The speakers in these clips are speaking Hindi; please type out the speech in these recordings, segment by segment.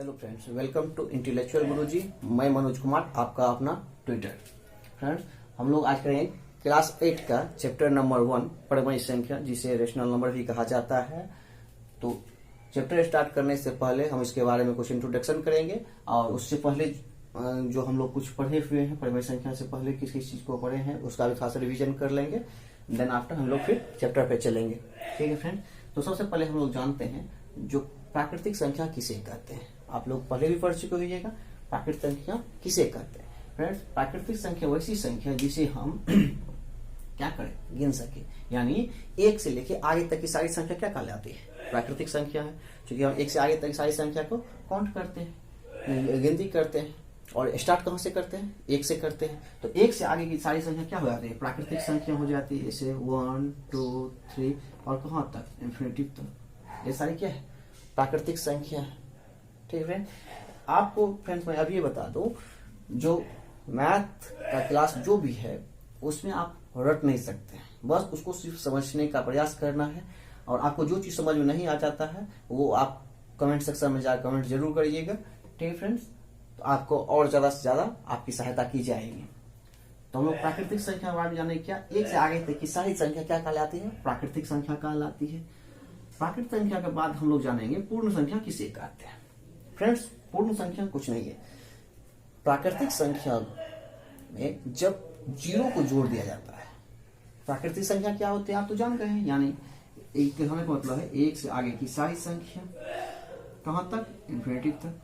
Hello friends, welcome to intellectual Guruji. मैं मनोज कुमार, आपका अपना ट्विटर। फ्रेंड्स, हम लोग आज करेंगे क्लास 8 का चैप्टर नंबर 1 परिमेय संख्या, जिसे रेशनल नंबर भी कहा जाता है। तो चैप्टर स्टार्ट करने से पहले हम इसके बारे में कुछ इंट्रोडक्शन करेंगे, और उससे पहले जो हम लोग कुछ पढ़े हुए हैं परिमेय संख्या से पहले किस किस चीज को पढ़े हैं उसका भी खास रिविजन कर लेंगे। देन आफ्टर हम लोग फिर चैप्टर पे चलेंगे। ठीक है फ्रेंड, तो सबसे पहले हम लोग जानते हैं जो प्राकृतिक संख्या किसे कहते हैं। आप लोग पहले भी पढ़ चुके होइएगा प्राकृतिक संख्या किसे कहते हैं। फ्रेंड्स, प्राकृतिक संख्या वैसी संख्या जिसे हम क्या करें, गिन सके, यानी एक से लेके आगे तक की सारी संख्या क्या कहलाती है, प्राकृतिक संख्या है। क्योंकि हम एक से आगे तक की सारी संख्या को काउंट करते हैं, गिनती करते हैं, और स्टार्ट कहाँ से करते हैं, एक से करते हैं। तो एक से आगे की सारी संख्या क्या हो जाती है, प्राकृतिक संख्या हो जाती है। जैसे 1 2 3 और कहाँ तक, इन्फिनिटी तक, ये सारी क्या है, प्राकृतिक संख्या है। ठीक है, आपको फ्रेंड्स मैं अभी ये बता दूं, जो मैथ का क्लास जो भी है उसमें आप रट नहीं सकते, बस उसको सिर्फ समझने का प्रयास करना है। और आपको जो चीज समझ में नहीं आ जाता है वो आप कमेंट सेक्शन में जाकर कमेंट जरूर करिएगा। ठीक है फ्रेंड्स, तो आपको और ज्यादा से ज्यादा आपकी सहायता की जाएगी। तो हम लोग प्राकृतिक संख्या के बारे में जाने क्या, एक से आगे तक की सारी संख्या क्या कहलाती है, प्राकृतिक संख्या कहलाती है। प्राकृतिक संख्या के बाद हम लोग जानेंगे पूर्ण संख्या किसे कहते हैं। फ्रेंड्स, पूर्ण संख्या कुछ नहीं है, प्राकृतिक संख्या में जब जीरो को जोड़ दिया जाता है। प्राकृतिक संख्या क्या होती है आप तो जान गए हैं, यानी एक कहने का मतलब है एक से आगे की सारी संख्या कहां तक, इन्फिनिटी तक,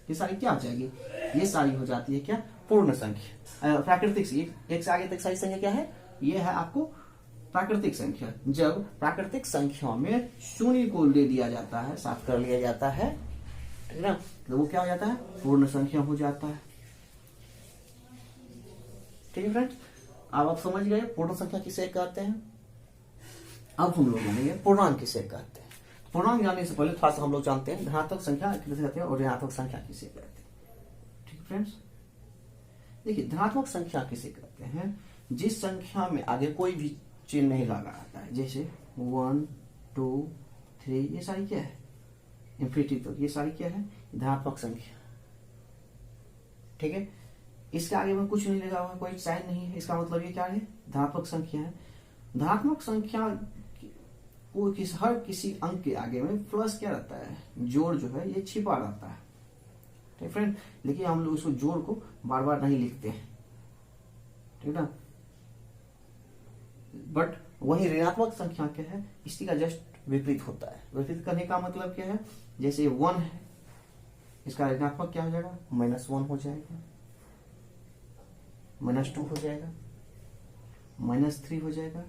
ये सारी क्या हो जाएगी, ये सारी हो जाती है क्या, पूर्ण संख्या। प्राकृतिक एक से आगे तक सारी संख्या क्या है, ये है आपको प्राकृतिक संख्या। जब प्राकृतिक संख्या में शून्य को ले दिया जाता है, साफ कर लिया जाता है, ठीक है ना, तो वो क्या हो जाता है, पूर्ण संख्या हो जाता है। ठीक है फ्रेंड्स, अब आप समझ गए पूर्ण संख्या किसे कहते हैं। अब हम लोग जानेंगे पूर्णांक किसे कहते हैं। पूर्णांक जानने से पहले थोड़ा सा हम लोग जानते हैं धनात्मक संख्या किसे कहते हैं और ऋणात्मक संख्या किसे कहते हैं। ठीक है फ्रेंड्स, देखिए धनात्मक संख्या किसे कहते हैं, जिस संख्या में आगे कोई भी चिन्ह नहीं लगा रहता है। जैसे 1 2 3, ये सारी क्या है, इन्फिनिटी तक, ये सारी क्या है, धनात्मक संख्या। ठीक है, इसके आगे में कुछ नहीं लगा हुआ, कोई साइन नहीं है, इसका मतलब ये क्या है, धनात्मक संख्या है। धनात्मक संख्या को हर किसी अंक के आगे में प्लस क्या रहता है, जोड़ जो है ये छिपा रहता है। ठीक फ्रेंड, लेकिन हम लोग उसको जोड़ को बार बार नहीं लिखते हैं, ठीक ना। बट वही ऋणात्मक संख्या क्या है, इसी का जस्ट विपरीत होता है। विपरीत करने का मतलब क्या है, जैसे 1 है, इसका ऋणात्मक क्या हो जाएगा, -1 हो जाएगा, -2 हो जाएगा, -3 हो जाएगा,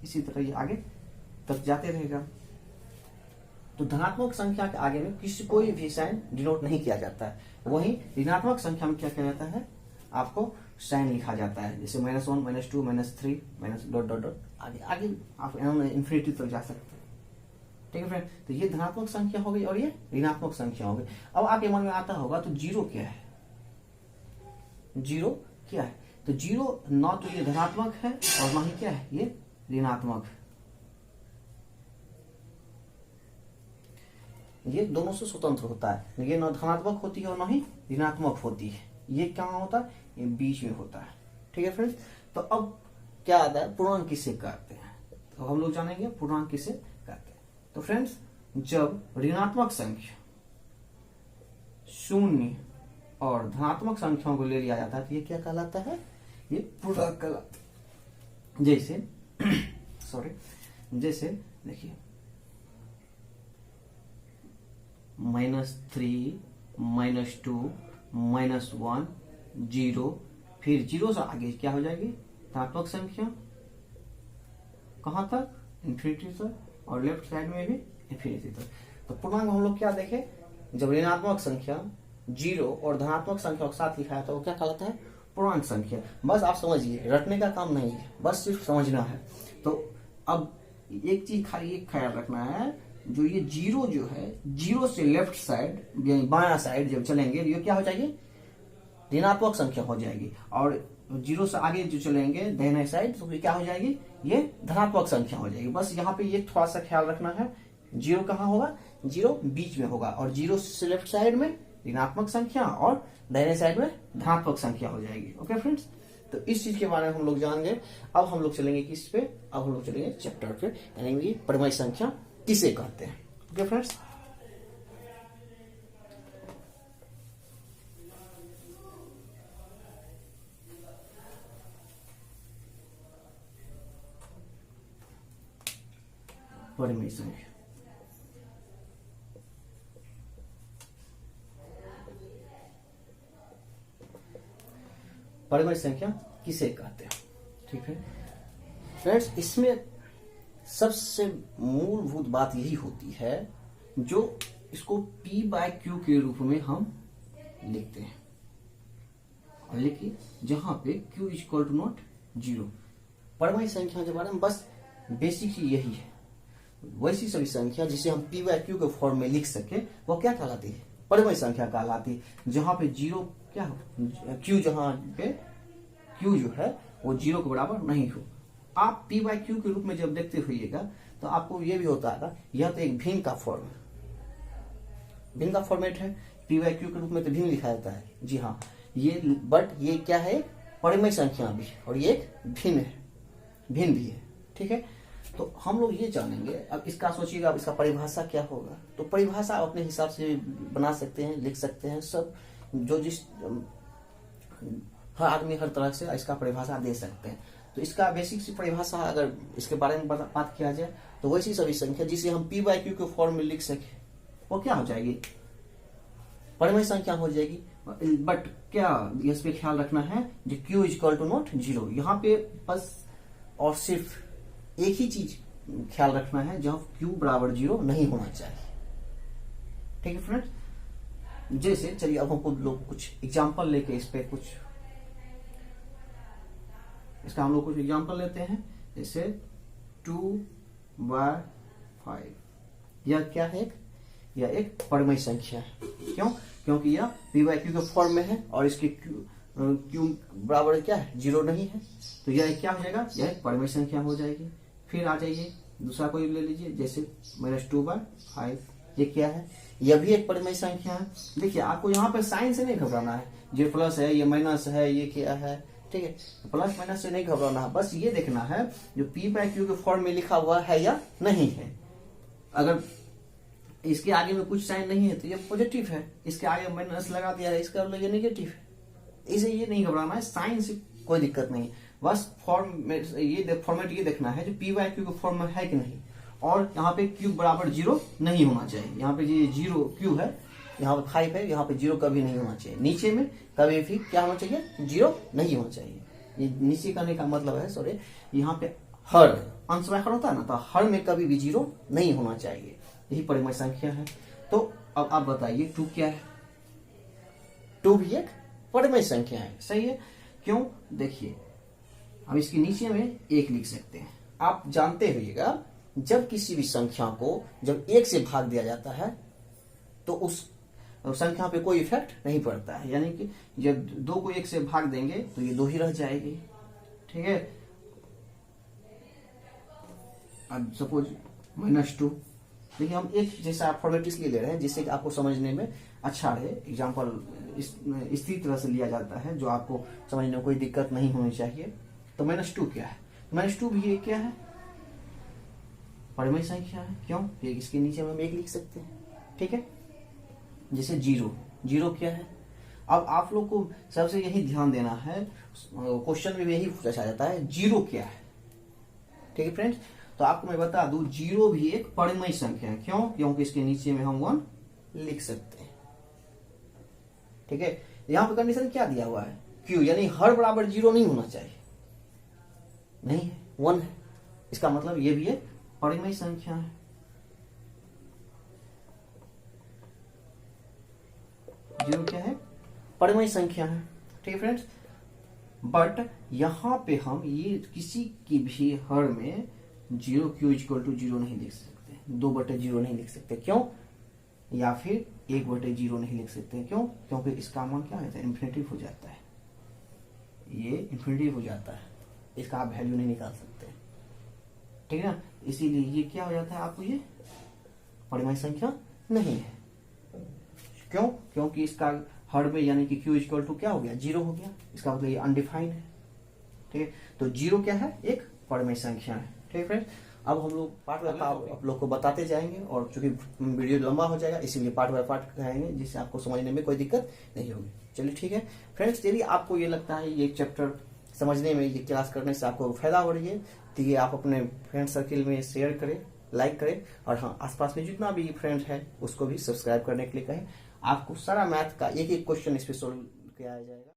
इसी तरह ये आगे तक जाते रहेगा। तो धनात्मक संख्या के आगे में किसी कोई भी साइन डिनोट नहीं किया जाता है। वहीं ऋणात्मक संख्या में क्या किया जाता है, आपको साइन लिखा जाता है। जैसे -1 -2 -3 डॉट डॉट डॉट, आगे आगे आप इन्फिनिटी तक जा सकते हैं। ठीक है फ्रेंड, तो ये धनात्मक संख्या हो गई और ये ऋणात्मक संख्या हो गई। अब आपके मन में आता होगा तो जीरो क्या है, जीरो क्या है, तो जीरो ना तो ये धनात्मक है और ना ही क्या है, ये ऋणात्मक है। ये दोनों से स्वतंत्र होता है, ये ना धनात्मक होती है और ना ही ऋणात्मक होती है। ये कहाँ होता है, ये बीच में होता है। ठीक है फ्रेंड्स, तो अब क्या आता है, पूर्णांक किसे कहते हैं। तो हम लोग जानेंगे पूर्णांक किसे कहते हैं। तो फ्रेंड्स, जब ऋणात्मक संख्या शून्य और धनात्मक संख्याओं को ले लिया जाता है तो ये क्या कहलाता है, ये पूर्णांक कहलाता है। जैसे जैसे देखिए -3 -2 -1 0, फिर 0 से आगे क्या हो जाएगी, धनात्मक संख्या, कहां तक, इन्फिनिटी तक, और लेफ्ट साइड में भी इन्फिनिटी तक। तो पूर्णांक हम लोग क्या देखे, जब ऋणात्मक संख्या 0 और धनात्मक संख्या के साथ लिखा है तो वो क्या कहलाता है, पूर्णांक संख्या। बस आप समझिए, रटने का काम नहीं है, बस सिर्फ समझना है। तो अब एक चीज खाली एक ख्याल रखना है, जो ये 0 जो है, 0 से लेफ्ट साइड यानी बायां साइड जब चलेंगे ये क्या हो जाएगी, ऋणात्मक संख्या हो जाएगी, और 0 से आगे जो चलेंगे दाहिने साइड तो क्या हो जाएगी, ये धनात्मक संख्या हो जाएगी। बस यहाँ पे ये थोड़ा सा ख्याल रखना है, 0 कहाँ होगा, 0 बीच में होगा, और 0 से लेफ्ट साइड में ऋणात्मक संख्या और दाहिने साइड में धनात्मक संख्या हो जाएगी। ओके फ्रेंड्स, तो इस चीज के बारे में हम लोग जान गए। अब हम लोग चलेंगे किस पे, अब हम लोग चलेंगे चैप्टर पे, यानी कि परिमेय संख्या किसे कहते हैं। ओके फ्रेंड्स, परिमेय संख्या परिमेय संख्या किसे कहते हैं। ठीक है फ्रेंड्स, इसमें सबसे मूलभूत बात यही होती है जो इसको P/Q के रूप में हम लिखते हैं, और लिखिए जहां पे Q इक्वल टू नॉट 0। परिमेय संख्या के बारे में बस बेसिक चीज यही है। वैसी सभी संख्या जिसे हम P/Q के फॉर्म में लिख सके वो क्या कहलाती है, परिमेय संख्या कहलाती है। जहां पे जीरो क्या हो, Q जहां पे Q जो है वो 0 के बराबर नहीं हो। आप P/Q के रूप में जब देखते होइएगा तो आपको ये भी होता है, यह तो एक भिन्न का फॉर्म है, भिन्न का फॉर्मेट है। P/Q के रूप में तो भिन्न लिखा जाता है, जी हाँ, ये बट ये क्या है, परिमेय संख्या भी है और ये एक भिन्न है, भिन्न भी है। ठीक है, तो हम लोग ये जानेंगे। अब इसका सोचिएगा, अब इसका परिभाषा क्या होगा, तो परिभाषा अपने हिसाब से बना सकते हैं, लिख सकते हैं, सब जो जिस हर आदमी हर तरह से इसका परिभाषा दे सकते हैं। तो इसका बेसिक सी परिभाषा अगर इसके बारे में बात किया जाए तो वैसी सभी संख्या जिसे हम P/Q के फॉर्म में लिख सके वो क्या हो जाएगी, परिमेय संख्या हो जाएगी। बट क्या इस पे ख्याल रखना है, जो Q इक्वल टू नॉट 0, यहाँ पे बस और सिर्फ एक ही चीज ख्याल रखना है, जहां Q बराबर 0 नहीं होना चाहिए। ठीक है फ्रेंड्स, जैसे चलिए अब हम लोग कुछ एग्जांपल लेके इस पे कुछ इसका हम लोग कुछ एग्जांपल लेते हैं। जैसे 2/5, यह क्या है, यह एक परिमेय संख्या है। क्यों, क्योंकि यह P/Q के फॉर्म में है और इसके Q बराबर क्या है, 0 नहीं है, तो यह क्या हो जाएगा, यह एक परिमेय संख्या हो जाएगी। फिर आ जाइए दूसरा कोई ले लीजिए, जैसे -2/5, ये क्या है, यह भी एक परिमेय संख्या है। देखिए आपको यहाँ पे साइन से नहीं घबराना है, ये प्लस है, ये माइनस है, ये क्या है। ठीक है, प्लस माइनस से नहीं घबराना है, बस ये देखना है जो P/Q के फॉर्म में लिखा हुआ है या नहीं है। अगर इसके आगे में कुछ साइन नहीं है तो ये पॉजिटिव है, इसके आगे माइनस लगा दिया है, इसका मतलब ये नेगेटिव है। इसे ये नहीं घबराना है, साइन से कोई दिक्कत नहीं, बस फॉर्मेट ये देखना है जो P/Q के फॉर्म में है कि नहीं, और यहाँ पे Q बराबर 0 नहीं होना चाहिए। यहाँ पे ये 0 Q है, यहाँ पे 5 है, यहाँ पे 0 कभी नहीं होना चाहिए। नीचे में कभी भी क्या होना चाहिए, 0 नहीं होना चाहिए। ये नीचे करने का मतलब है, सॉरी, यहाँ पे हर अंश व्याकरण होता है ना, तो हर में कभी भी 0 नहीं होना चाहिए। यही परिमेय संख्या है। तो अब आप बताइए 2 क्या है, 2 भी एक परिमेय संख्या है, सही है। क्यों, देखिए अब इसके नीचे में 1 लिख सकते हैं। आप जानते होइएगा जब किसी भी संख्या को जब 1 से भाग दिया जाता है तो उस संख्या पे कोई इफेक्ट नहीं पड़ता है, यानी कि जब 2 को 1 से भाग देंगे तो ये 2 ही रह जाएगी। ठीक है, अब सपोज -2, देखिए हम एक जैसा फॉर्मेट इसलिए ले रहे हैं जिससे कि आपको समझने में अच्छा रहे। एग्जाम्पल इसी तरह से लिया जाता है जो आपको समझने में कोई दिक्कत नहीं होनी चाहिए। तो -2 क्या है, -2 भी ये क्या है, परिमेय संख्या है। क्यों, इसके नीचे में हम 1 लिख सकते हैं। ठीक है, जैसे 0 क्या है। अब आप लोग को सबसे यही ध्यान देना है, क्वेश्चन में यही पूछा जाता है 0 क्या है। ठीक है फ्रेंड्स, तो आपको मैं बता दूं 0 भी एक परिमेय संख्या है। क्यों, क्योंकि इसके नीचे में हम 1 लिख सकते हैं। ठीक है, यहाँ पे कंडीशन क्या दिया हुआ है, Q, यानी हर बराबर 0 नहीं होना चाहिए, नहीं है, 1 है, इसका मतलब ये भी एक परिमेय संख्या है। 0 क्या है, परिमेय संख्या है। ठीक है फ्रेंड्स, बट यहां पे हम ये किसी की भी हर में 0 Q इक्वल टू 0 नहीं लिख सकते, 2/0 नहीं लिख सकते। क्यों, या फिर 1/0 नहीं लिख सकते। क्यों, क्योंकि इसका मान क्या होता है, इन्फिनिटिव हो जाता है, ये इन्फिनिटिव हो जाता है, इसका आप वैल्यू नहीं निकाल सकते। ठीक है ना, इसीलिए ये क्या हो जाता है, आपको ये परिमेय संख्या नहीं है। क्यों? क्योंकि इसका हर में यानी कि Q इक्वल टू क्या हो गया, 0 हो गया। इसका मतलब ये अनडिफाइंड है। ठीक है, तो 0 क्या है, एक परिमेय संख्या है। ठीक है फ्रेंड्स, अब हम लोग पार्ट बाय पार्ट आप लोग को बताते जाएंगे, और चूंकि वीडियो लंबा हो जाएगा इसीलिए पार्ट बाय पार्ट कराएंगे, जिससे आपको समझने में कोई दिक्कत नहीं होगी। चलिए ठीक है फ्रेंड्स, यदि आपको ये लगता है ये चैप्टर समझने में, ये क्लास करने से आपको फायदा हो रही है, तो ये आप अपने फ्रेंड सर्किल में शेयर करें, लाइक करें, और हाँ आसपास में जितना भी फ्रेंड है उसको भी सब्सक्राइब करने के लिए कहें। आपको सारा मैथ का एक एक क्वेश्चन इस पे सोल्व किया जाएगा।